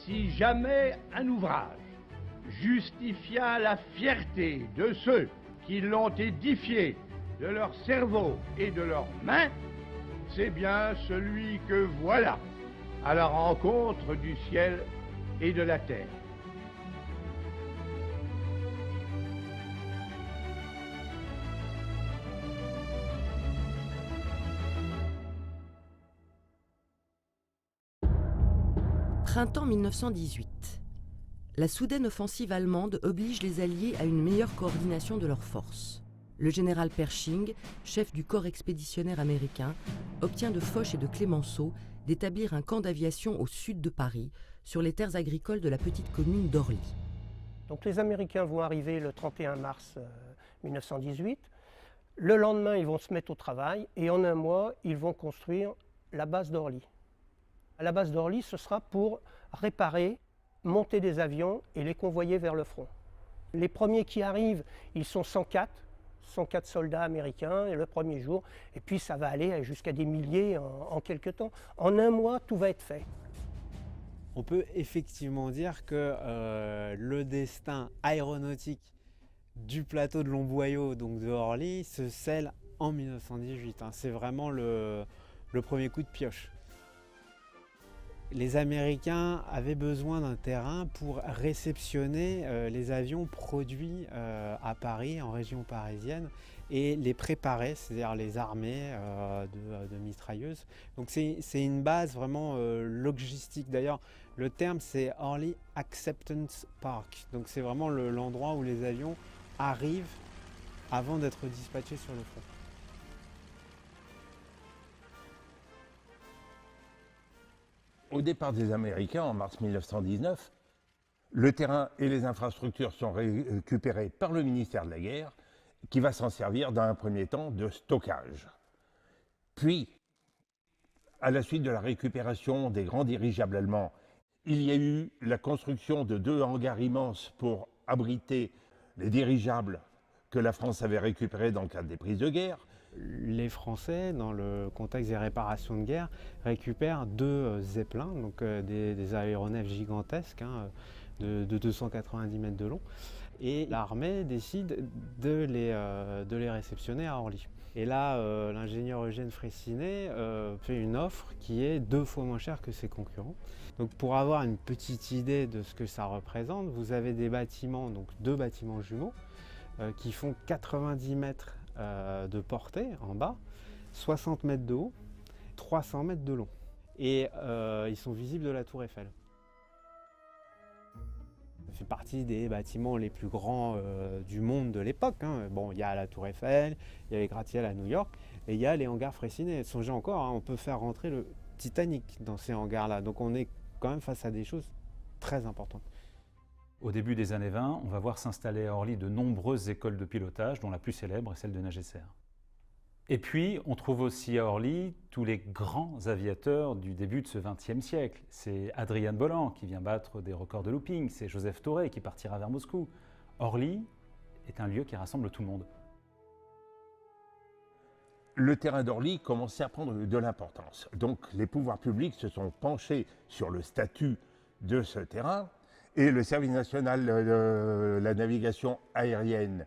Si jamais un ouvrage justifia la fierté de ceux qui l'ont édifié de leur cerveau et de leurs mains, c'est bien celui que voilà, à la rencontre du ciel et de la terre. Printemps 1918. La soudaine offensive allemande oblige les Alliés à une meilleure coordination de leurs forces. Le général Pershing, chef du corps expéditionnaire américain, obtient de Foch et de Clemenceau d'établir un camp d'aviation au sud de Paris, sur les terres agricoles de la petite commune d'Orly. Donc les Américains vont arriver le 31 mars 1918. Le lendemain, ils vont se mettre au travail et en un mois, ils vont construire la base d'Orly. À la base d'Orly, ce sera pour réparer, monter des avions et les convoyer vers le front. Les premiers qui arrivent, ils sont 104 soldats américains le premier jour, et puis ça va aller jusqu'à des milliers en quelques temps. En un mois, tout va être fait. On peut effectivement dire que le destin aéronautique du plateau de Longboyau, donc de Orly, se scelle en 1918. C'est vraiment le premier coup de pioche. Les Américains avaient besoin d'un terrain pour réceptionner les avions produits à Paris, en région parisienne, et les préparer, c'est-à-dire les armer de mitrailleuses. Donc c'est une base vraiment logistique. D'ailleurs, le terme c'est Orly Acceptance Park. Donc c'est vraiment l'endroit où les avions arrivent avant d'être dispatchés sur le front. Au départ des Américains, en mars 1919, le terrain et les infrastructures sont récupérés par le ministère de la Guerre, qui va s'en servir dans un premier temps de stockage. Puis, à la suite de la récupération des grands dirigeables allemands, il y a eu la construction de 2 hangars immenses pour abriter les dirigeables que la France avait récupérés dans le cadre des prises de guerre. Les Français, dans le contexte des réparations de guerre, récupèrent 2 Zeppelins, donc des aéronefs gigantesques de 290 mètres de long. Et l'armée décide de les réceptionner à Orly. Et là, l'ingénieur Eugène Freycinet fait une offre qui est 2 fois moins chère que ses concurrents. Donc pour avoir une petite idée de ce que ça représente, vous avez des bâtiments, donc 2 bâtiments jumeaux, qui font 90 mètres de portée en bas, 60 mètres de haut, 300 mètres de long. Et ils sont visibles de la Tour Eiffel. Ça fait partie des bâtiments les plus grands du monde de l'époque. Bon, il y a la Tour Eiffel, il y a les gratte-ciels à New York, et il y a les hangars Freycinet. Songez encore, on peut faire rentrer le Titanic dans ces hangars-là. Donc on est quand même face à des choses très importantes. Au début des années 20, on va voir s'installer à Orly de nombreuses écoles de pilotage, dont la plus célèbre est celle de Nagesser. Et puis, on trouve aussi à Orly tous les grands aviateurs du début de ce XXe siècle. C'est Adrian Bolland qui vient battre des records de looping, c'est Joseph Toré qui partira vers Moscou. Orly est un lieu qui rassemble tout le monde. Le terrain d'Orly commençait à prendre de l'importance. Donc les pouvoirs publics se sont penchés sur le statut de ce terrain. Et le Service national de la navigation aérienne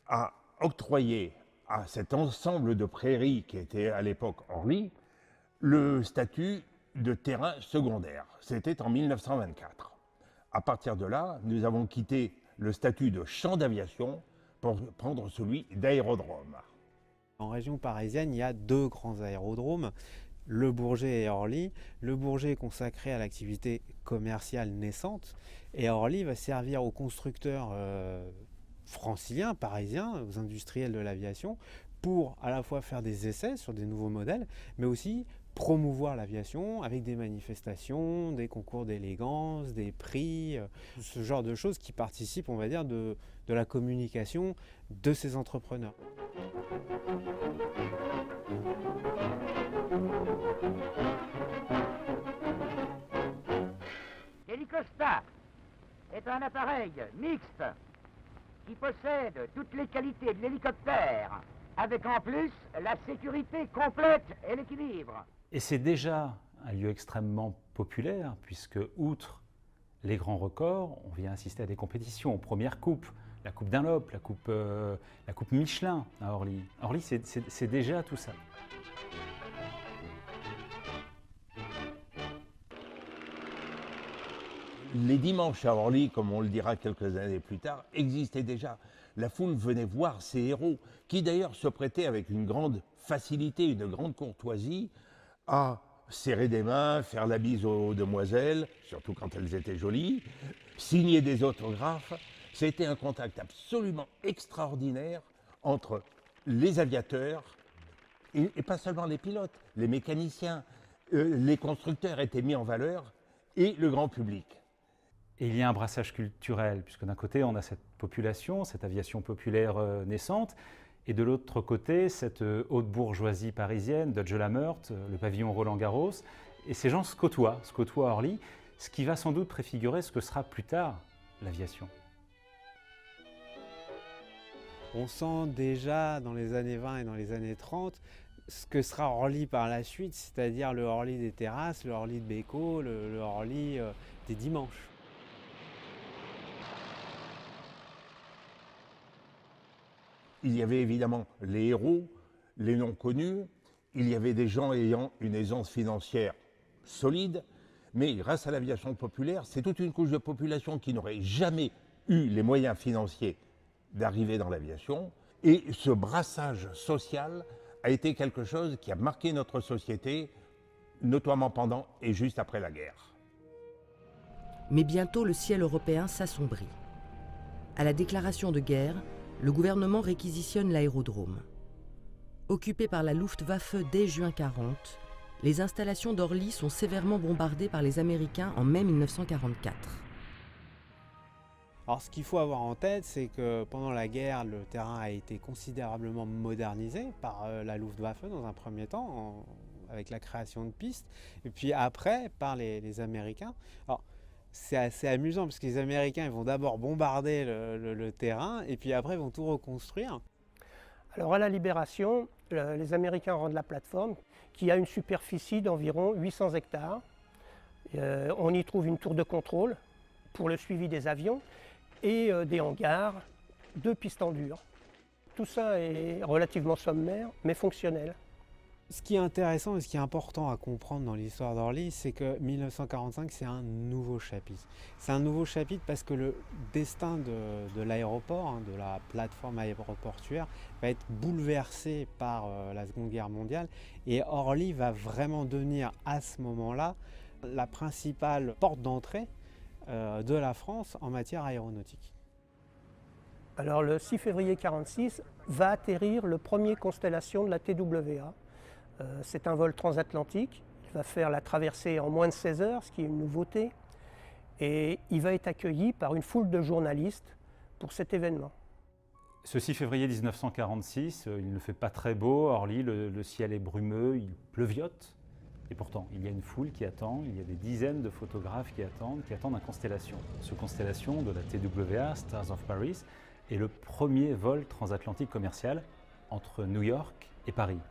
a octroyé à cet ensemble de prairies qui était à l'époque Orly le statut de terrain secondaire. C'était en 1924. À partir de là, nous avons quitté le statut de champ d'aviation pour prendre celui d'aérodrome. En région parisienne, il y a 2 grands aérodromes, le Bourget et Orly. Le Bourget est consacré à l'activité commerciale naissante et Orly va servir aux constructeurs franciliens, parisiens, aux industriels de l'aviation pour à la fois faire des essais sur des nouveaux modèles, mais aussi promouvoir l'aviation avec des manifestations, des concours d'élégance, des prix, ce genre de choses qui participent, on va dire, de la communication de ces entrepreneurs. L'Hélicosta est un appareil mixte qui possède toutes les qualités de l'hélicoptère, avec en plus la sécurité complète et l'équilibre. Et c'est déjà un lieu extrêmement populaire, puisque outre les grands records, on vient assister à des compétitions, aux premières coupes, la coupe Dunlop, la coupe Michelin à Orly. Orly, c'est déjà tout ça. Les dimanches à Orly, comme on le dira quelques années plus tard, existaient déjà. La foule venait voir ces héros, qui d'ailleurs se prêtaient avec une grande facilité, une grande courtoisie, à serrer des mains, faire la bise aux demoiselles, surtout quand elles étaient jolies, signer des autographes. C'était un contact absolument extraordinaire entre les aviateurs, et pas seulement les pilotes, les mécaniciens, les constructeurs étaient mis en valeur, et le grand public. Et il y a un brassage culturel, puisque d'un côté, on a cette population, cette aviation populaire naissante, et de l'autre côté, cette haute bourgeoisie parisienne, Dodge-la-Meurthe, le pavillon Roland-Garros. Et ces gens se côtoient à Orly, ce qui va sans doute préfigurer ce que sera plus tard l'aviation. On sent déjà dans les années 20 et dans les années 30 ce que sera Orly par la suite, c'est-à-dire le Orly des terrasses, le Orly de Bécaud, le Orly des dimanches. Il y avait évidemment les héros, les non connus, il y avait des gens ayant une aisance financière solide, mais grâce à l'aviation populaire, c'est toute une couche de population qui n'aurait jamais eu les moyens financiers d'arriver dans l'aviation. Et ce brassage social a été quelque chose qui a marqué notre société, notamment pendant et juste après la guerre. Mais bientôt, le ciel européen s'assombrit. À la déclaration de guerre, le gouvernement réquisitionne l'aérodrome. Occupé par la Luftwaffe dès juin 1940, les installations d'Orly sont sévèrement bombardées par les Américains en mai 1944. Alors ce qu'il faut avoir en tête, c'est que pendant la guerre, le terrain a été considérablement modernisé par la Luftwaffe dans un premier temps, avec la création de pistes, et puis après par les Américains. Alors, c'est assez amusant parce que les Américains ils vont d'abord bombarder le terrain et puis après ils vont tout reconstruire. Alors à la Libération, les Américains rendent la plateforme qui a une superficie d'environ 800 hectares. On y trouve une tour de contrôle pour le suivi des avions et des hangars, 2 pistes en dur. Tout ça est relativement sommaire mais fonctionnel. Ce qui est intéressant et ce qui est important à comprendre dans l'histoire d'Orly, c'est que 1945, c'est un nouveau chapitre. C'est un nouveau chapitre parce que le destin de l'aéroport, de la plateforme aéroportuaire, va être bouleversé par la Seconde Guerre mondiale. Et Orly va vraiment devenir à ce moment-là la principale porte d'entrée de la France en matière aéronautique. Alors le 6 février 1946 va atterrir le premier Constellation de la TWA. C'est un vol transatlantique, il va faire la traversée en moins de 16 heures, ce qui est une nouveauté, et il va être accueilli par une foule de journalistes pour cet événement. Ce 6 février 1946, il ne fait pas très beau, Orly, le ciel est brumeux, il pleuviote, et pourtant il y a une foule qui attend, il y a des dizaines de photographes qui attendent un Constellation. Ce Constellation de la TWA, Stars of Paris, est le premier vol transatlantique commercial entre New York et Paris.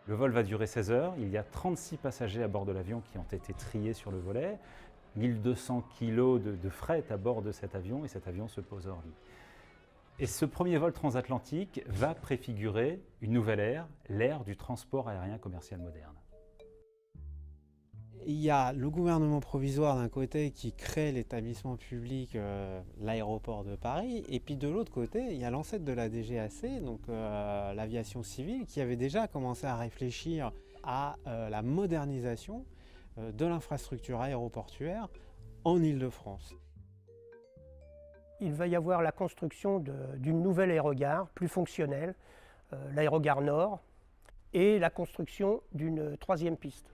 Le vol va durer 16 heures, il y a 36 passagers à bord de l'avion qui ont été triés sur le volet, 1200 kilos de fret à bord de cet avion, et cet avion se pose à Orly. Et ce premier vol transatlantique va préfigurer une nouvelle ère, l'ère du transport aérien commercial moderne. Il y a le gouvernement provisoire d'un côté qui crée l'établissement public, l'aéroport de Paris, et puis de l'autre côté, il y a l'ancêtre de la DGAC, donc l'aviation civile, qui avait déjà commencé à réfléchir à la modernisation de l'infrastructure aéroportuaire en Île-de-France. Il va y avoir la construction d'une nouvelle aérogare plus fonctionnelle, l'aérogare Nord, et la construction d'une 3e piste.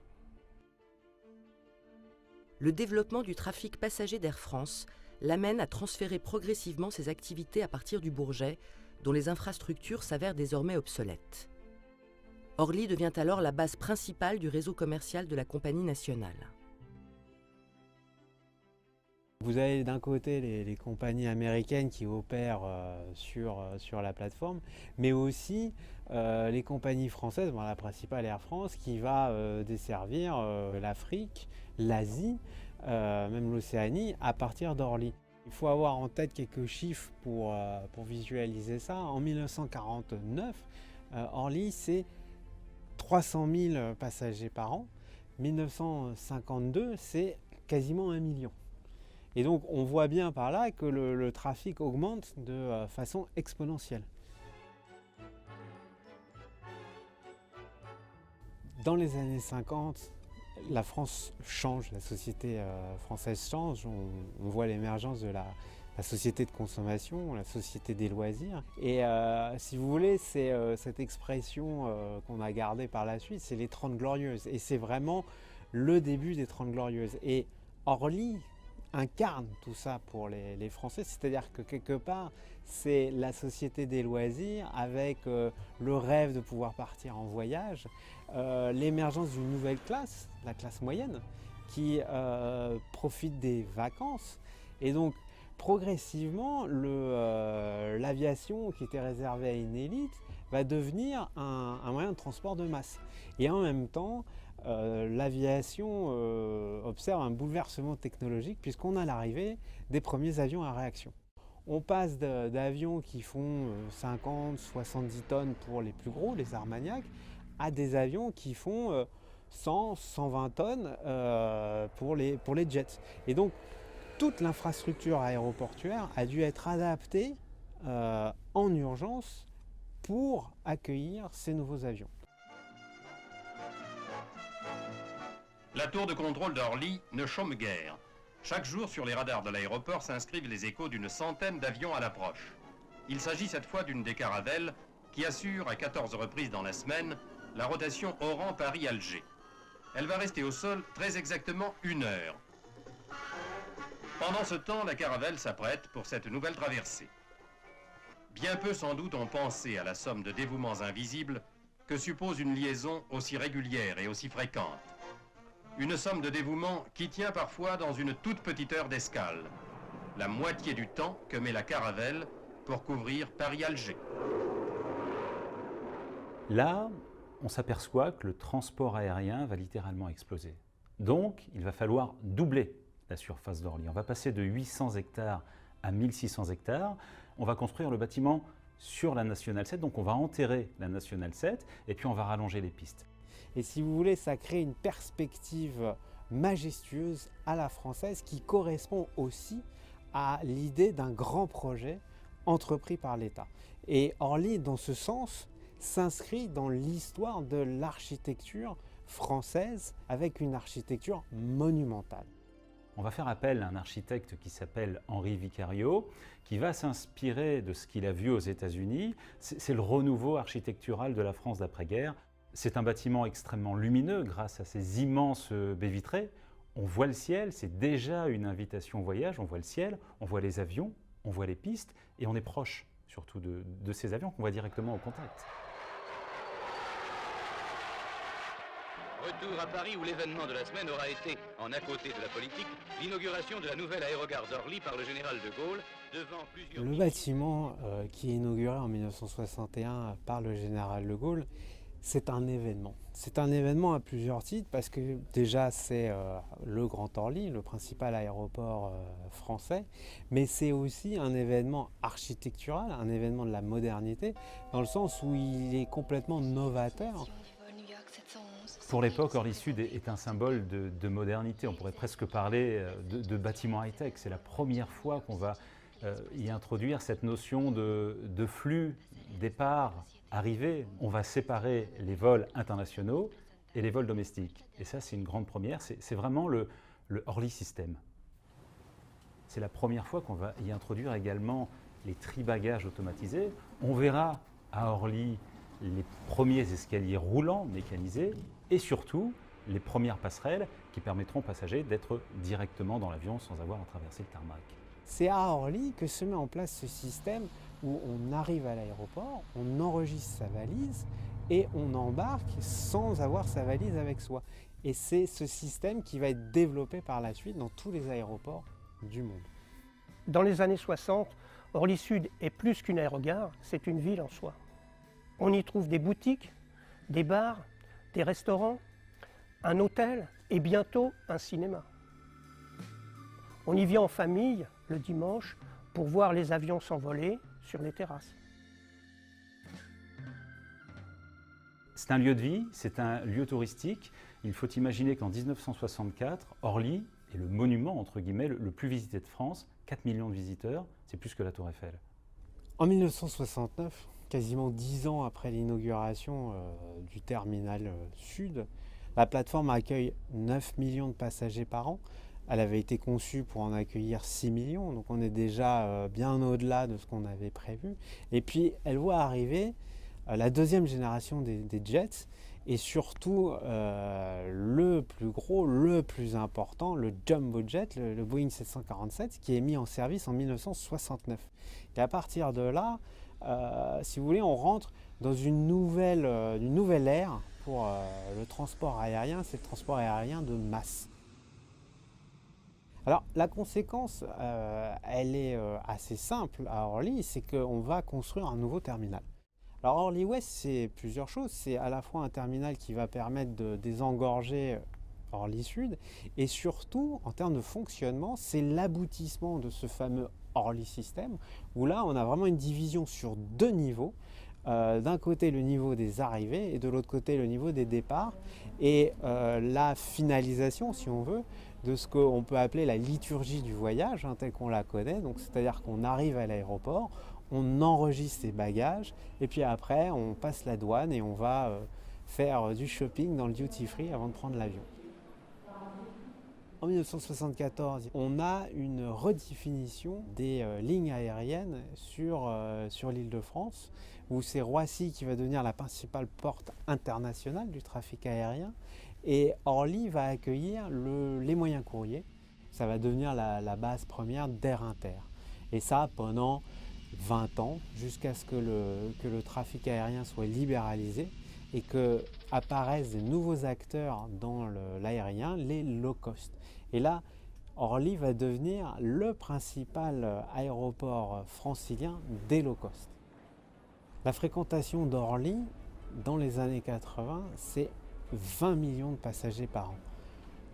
Le développement du trafic passager d'Air France l'amène à transférer progressivement ses activités à partir du Bourget, dont les infrastructures s'avèrent désormais obsolètes. Orly devient alors la base principale du réseau commercial de la compagnie nationale. Vous avez d'un côté les compagnies américaines qui opèrent sur la plateforme, mais aussi les compagnies françaises, la principale Air France, qui va desservir l'Afrique, l'Asie, même l'Océanie, à partir d'Orly. Il faut avoir en tête quelques chiffres pour visualiser ça. En 1949, Orly, c'est 300 000 passagers par an. 1952, c'est quasiment 1 million. Et donc, on voit bien par là que le trafic augmente de façon exponentielle. Dans les années 50, la France change, la société française change. On voit l'émergence de la société de consommation, la société des loisirs. Et si vous voulez, c'est cette expression qu'on a gardée par la suite, c'est les 30 Glorieuses. Et c'est vraiment le début des 30 Glorieuses. Et Orly incarne tout ça pour les Français, c'est-à-dire que quelque part, c'est la société des loisirs avec le rêve de pouvoir partir en voyage, l'émergence d'une nouvelle classe, la classe moyenne, qui profite des vacances. Et donc, progressivement, l'aviation qui était réservée à une élite va devenir un moyen de transport de masse. Et en même temps, l'aviation observe un bouleversement technologique puisqu'on a l'arrivée des premiers avions à réaction. On passe d'avions qui font 50, 70 tonnes pour les plus gros, les Armagnac, à des avions qui font 100, 120 tonnes pour les jets. Et donc, toute l'infrastructure aéroportuaire a dû être adaptée en urgence pour accueillir ces nouveaux avions. La tour de contrôle d'Orly ne chôme guère. Chaque jour, sur les radars de l'aéroport s'inscrivent les échos d'une centaine d'avions à l'approche. Il s'agit cette fois d'une des caravelles qui assure à 14 reprises dans la semaine la rotation Oran-Paris-Alger. Elle va rester au sol très exactement 1 heure. Pendant ce temps, la caravelle s'apprête pour cette nouvelle traversée. Bien peu sans doute ont pensé à la somme de dévouements invisibles que suppose une liaison aussi régulière et aussi fréquente. Une somme de dévouement qui tient parfois dans une toute petite heure d'escale, la moitié du temps que met la caravelle pour couvrir Paris-Alger. Là, on s'aperçoit que le transport aérien va littéralement exploser. Donc, il va falloir doubler la surface d'Orly. On va passer de 800 hectares à 1600 hectares. On va construire le bâtiment sur la Nationale 7, donc on va enterrer la Nationale 7 et puis on va rallonger les pistes. Et si vous voulez, ça crée une perspective majestueuse à la française qui correspond aussi à l'idée d'un grand projet entrepris par l'État. Et Orly, dans ce sens, s'inscrit dans l'histoire de l'architecture française avec une architecture monumentale. On va faire appel à un architecte qui s'appelle Henri Vicario, qui va s'inspirer de ce qu'il a vu aux États-Unis. C'est le renouveau architectural de la France d'après-guerre. C'est un bâtiment extrêmement lumineux grâce à ces immenses baies vitrées. On voit le ciel, c'est déjà une invitation au voyage. On voit le ciel, on voit les avions, on voit les pistes et on est proche surtout de ces avions qu'on voit directement au contact. Retour à Paris où l'événement de la semaine aura été, en à côté de la politique, l'inauguration de la nouvelle aérogare d'Orly par le général de Gaulle devant plusieurs... Le bâtiment qui est inauguré en 1961 par le général de Gaulle, c'est un événement. C'est un événement à plusieurs titres parce que déjà c'est le Grand Orly, le principal aéroport français, mais c'est aussi un événement architectural, un événement de la modernité, dans le sens où il est complètement novateur. Pour l'époque, Orly Sud est un symbole de modernité. On pourrait presque parler de bâtiment high-tech. C'est la première fois qu'on va y introduire cette notion de flux, départ, arrivée. On va séparer les vols internationaux et les vols domestiques. Et ça, c'est une grande première. C'est vraiment le Orly System. C'est la première fois qu'on va y introduire également les tri-bagages automatisés. On verra à Orly les premiers escaliers roulants mécanisés et surtout les premières passerelles qui permettront aux passagers d'être directement dans l'avion sans avoir à traverser le tarmac. C'est à Orly que se met en place ce système où on arrive à l'aéroport, on enregistre sa valise et on embarque sans avoir sa valise avec soi. Et c'est ce système qui va être développé par la suite dans tous les aéroports du monde. Dans les années 60, Orly Sud est plus qu'une aérogare, c'est une ville en soi. On y trouve des boutiques, des bars, des restaurants, un hôtel et bientôt un cinéma. On y vient en famille le dimanche pour voir les avions s'envoler sur les terrasses. C'est un lieu de vie, c'est un lieu touristique. Il faut imaginer qu'en 1964, Orly est le monument, entre guillemets, le plus visité de France. 4 millions de visiteurs, c'est plus que la Tour Eiffel. En 1969, quasiment 10 ans après l'inauguration du terminal sud, la plateforme accueille 9 millions de passagers par an. Elle avait été conçue pour en accueillir 6 millions, donc on est déjà bien au-delà de ce qu'on avait prévu. Et puis elle voit arriver la deuxième génération des jets, et surtout le plus gros, le plus important, le jumbo jet, le Boeing 747, qui est mis en service en 1969. Et à partir de là, si vous voulez, on rentre dans une nouvelle ère pour le transport aérien, c'est le transport aérien de masse. Alors la conséquence, elle est assez simple à Orly, c'est qu'on va construire un nouveau terminal. Alors Orly Ouest, c'est plusieurs choses. C'est à la fois un terminal qui va permettre de désengorger Orly Sud, et surtout, en termes de fonctionnement, c'est l'aboutissement de ce fameux Orly System, où là, on a vraiment une division sur 2 niveaux. D'un côté, le niveau des arrivées, et de l'autre côté, le niveau des départs. Et la finalisation, si on veut, de ce qu'on peut appeler la liturgie du voyage, telle qu'on la connaît. Donc, c'est-à-dire qu'on arrive à l'aéroport, on enregistre ses bagages, et puis après, on passe la douane et on va faire du shopping dans le duty-free avant de prendre l'avion. En 1974, on a une redéfinition des lignes aériennes sur l'Île-de-France, où c'est Roissy qui va devenir la principale porte internationale du trafic aérien, et Orly va accueillir les moyens courriers. Ça va devenir la base première d'Air Inter. Et ça pendant 20 ans, jusqu'à ce que le trafic aérien soit libéralisé et qu'apparaissent de nouveaux acteurs dans l'aérien, les low cost. Et là, Orly va devenir le principal aéroport francilien des low cost. La fréquentation d'Orly, dans les années 80, c'est 20 millions de passagers par an.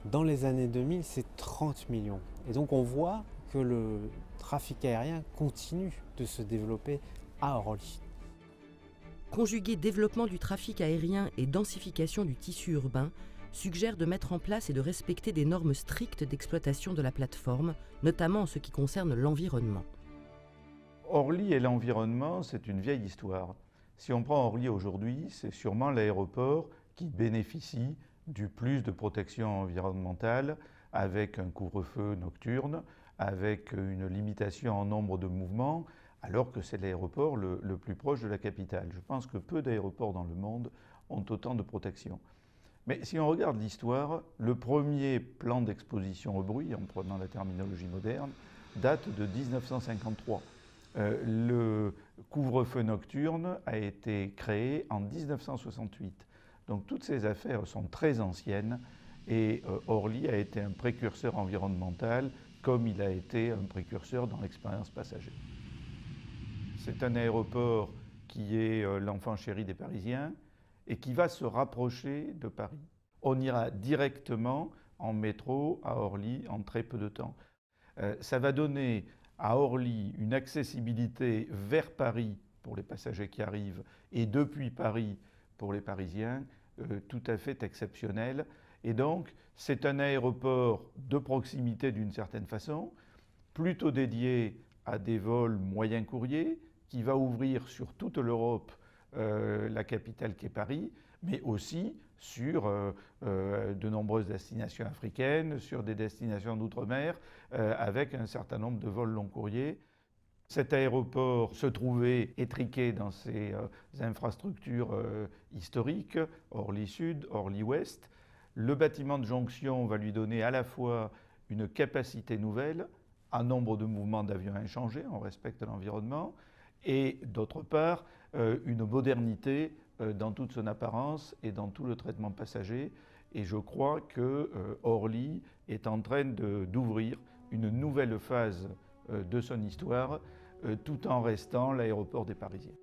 Dans les années 2000, c'est 30 millions. Et donc on voit que le trafic aérien continue de se développer à Orly. Conjuguer développement du trafic aérien et densification du tissu urbain suggère de mettre en place et de respecter des normes strictes d'exploitation de la plateforme, notamment en ce qui concerne l'environnement. Orly et l'environnement, c'est une vieille histoire. Si on prend Orly aujourd'hui, c'est sûrement l'aéroport qui bénéficie du plus de protection environnementale, avec un couvre-feu nocturne, avec une limitation en nombre de mouvements, alors que c'est l'aéroport le plus proche de la capitale. Je pense que peu d'aéroports dans le monde ont autant de protection. Mais si on regarde l'histoire, le premier plan d'exposition au bruit, en prenant la terminologie moderne, date de 1953. Le couvre-feu nocturne a été créé en 1968. Donc toutes ces affaires sont très anciennes et Orly a été un précurseur environnemental comme il a été un précurseur dans l'expérience passager. C'est un aéroport qui est l'enfant chéri des Parisiens et qui va se rapprocher de Paris. On ira directement en métro à Orly en très peu de temps. Ça va donner à Orly une accessibilité vers Paris pour les passagers qui arrivent et depuis Paris pour les Parisiens tout à fait exceptionnelle. Et donc, c'est un aéroport de proximité d'une certaine façon, plutôt dédié à des vols moyens courriers, qui va ouvrir sur toute l'Europe, la capitale qui est Paris, mais aussi sur de nombreuses destinations africaines, sur des destinations d'outre-mer, avec un certain nombre de vols long courriers. Cet aéroport se trouvait étriqué dans ses infrastructures historiques, Orly Sud, Orly Ouest. Le bâtiment de jonction va lui donner à la fois une capacité nouvelle, un nombre de mouvements d'avions inchangés, on respecte l'environnement, et d'autre part, une modernité dans toute son apparence et dans tout le traitement passager. Et je crois que Orly est en train d'ouvrir une nouvelle phase de son histoire, tout en restant l'aéroport des Parisiens.